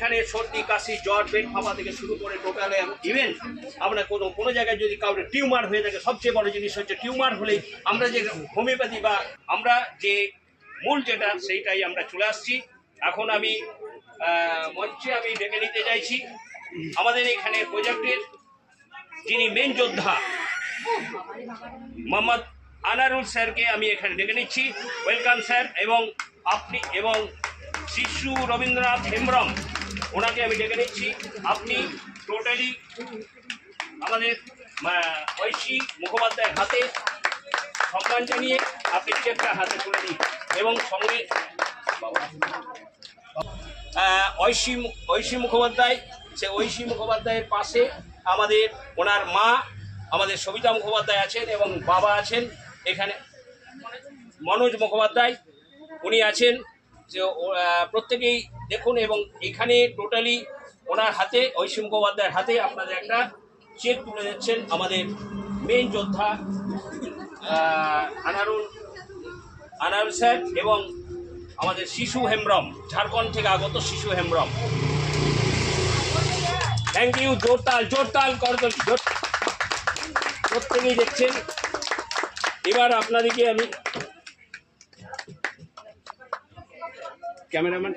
এখানে সর্দি কাশি জ্বর পেট ফাঁপা থেকে শুরু করে টোটাল ইভেন আপনার কোনো জায়গায় যদি কাউকে টিউমার হয়ে থাকে, সবচেয়ে বড় জিনিস হচ্ছে টিউমার হলেই আমরা যে হোমিওপ্যাথি বা আমরা যে মূল যেটা সেইটাই আমরা চলে আসছি। এখন আমি মঞ্চে আমি ডেকে নিতে চাইছি আমাদের এখানে প্রজেক্টের যিনি মেন যোদ্ধা মোহাম্মদ আনারুল স্যারকে আমি এখানে ডেকে নিচ্ছি। Welcome sir. এবং আপনি এবং শিশু রবীন্দ্রনাথ হেমব্রম ওনাকে আমি ডেকে নিচ্ছি। আপনি টোটালি আমাদের ঐশী মুখোপাধ্যায়ের হাতে সম্মান জানিয়ে আপনি চেকটা হাতে তুলে দিন এবং সঙ্গে ঐশী মুখোপাধ্যায়, সে ঐশী মুখোপাধ্যায়ের পাশে আমাদের ওনার মা আমাদের সবিতা মুখোপাধ্যায় আছেন এবং বাবা আছেন এখানে মনোজ মুখোপাধ্যায়, উনি আছেন। যে প্রত্যেকেই দেখুন এবং এখানে টোটালি ওনার হাতে ঐশী মুখোপাধ্যায়ের হাতে আপনাদের একটা চেক তুলে দিচ্ছেন আমাদের মেন যোদ্ধা আনারুল স্যার এবং আমাদের শিশু হেমব্রম, ঝাড়খণ্ড থেকে আগত শিশু হেমব্রম। Thank you. জোরতাল করতাল প্রত্যেকেই দেখছেন। এবার আপনাদেরকে আমি ক্যামেরাম্যান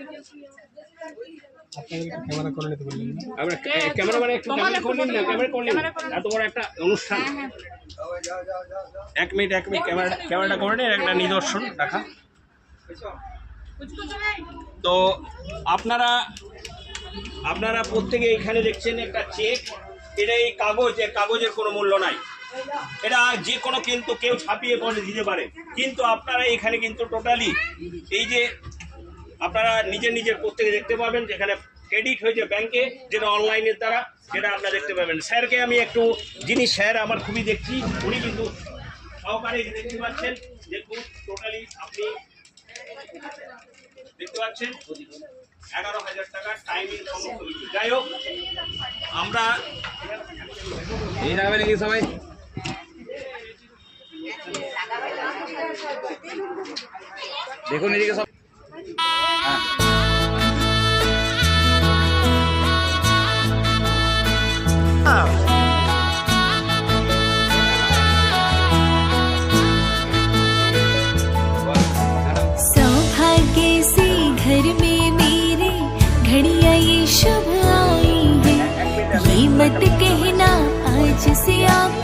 এত বড় একটা অনুষ্ঠান, এক মিনিট ক্যামেরাটা করে নিন, একটা নিদর্শন দেখা। তো আপনারা প্রত্যেকে এখানে দেখছেন একটা চেক। এটা এই কাগজের কোনো মূল্য নাই, এটা যে কোনো কিন্তু কেউ ছাপিয়ে পড়ে দিতে পারে, কিন্তু আপনারা এখানে কিন্তু টোটালি এই যে আপনারা নিজের প্রত্যেকে দেখতে পাবেন যেখানে ক্রেডিট হয়েছে ব্যাংকে, যেটা অনলাইনের দ্বারা, সেটা আপনারা দেখতে পাবেন। স্যারকে আমি একটু, যিনি স্যার আমার খুবই দেখছি, উনি কিন্তু সহকারে দেখতে পাচ্ছেন। দেখুন টোটালি আপনি দেখতে পাচ্ছেন 11,000 টাকা টাইমিং সমস্ত কিছু। যাই হোক, আমরা এই রাখবেন নাকি সবাই? দেখুন এদিকে সব। सौभाग्य से घर में मेरे घड़ियां ये शुभ आई है, ये मत कहना आज से आप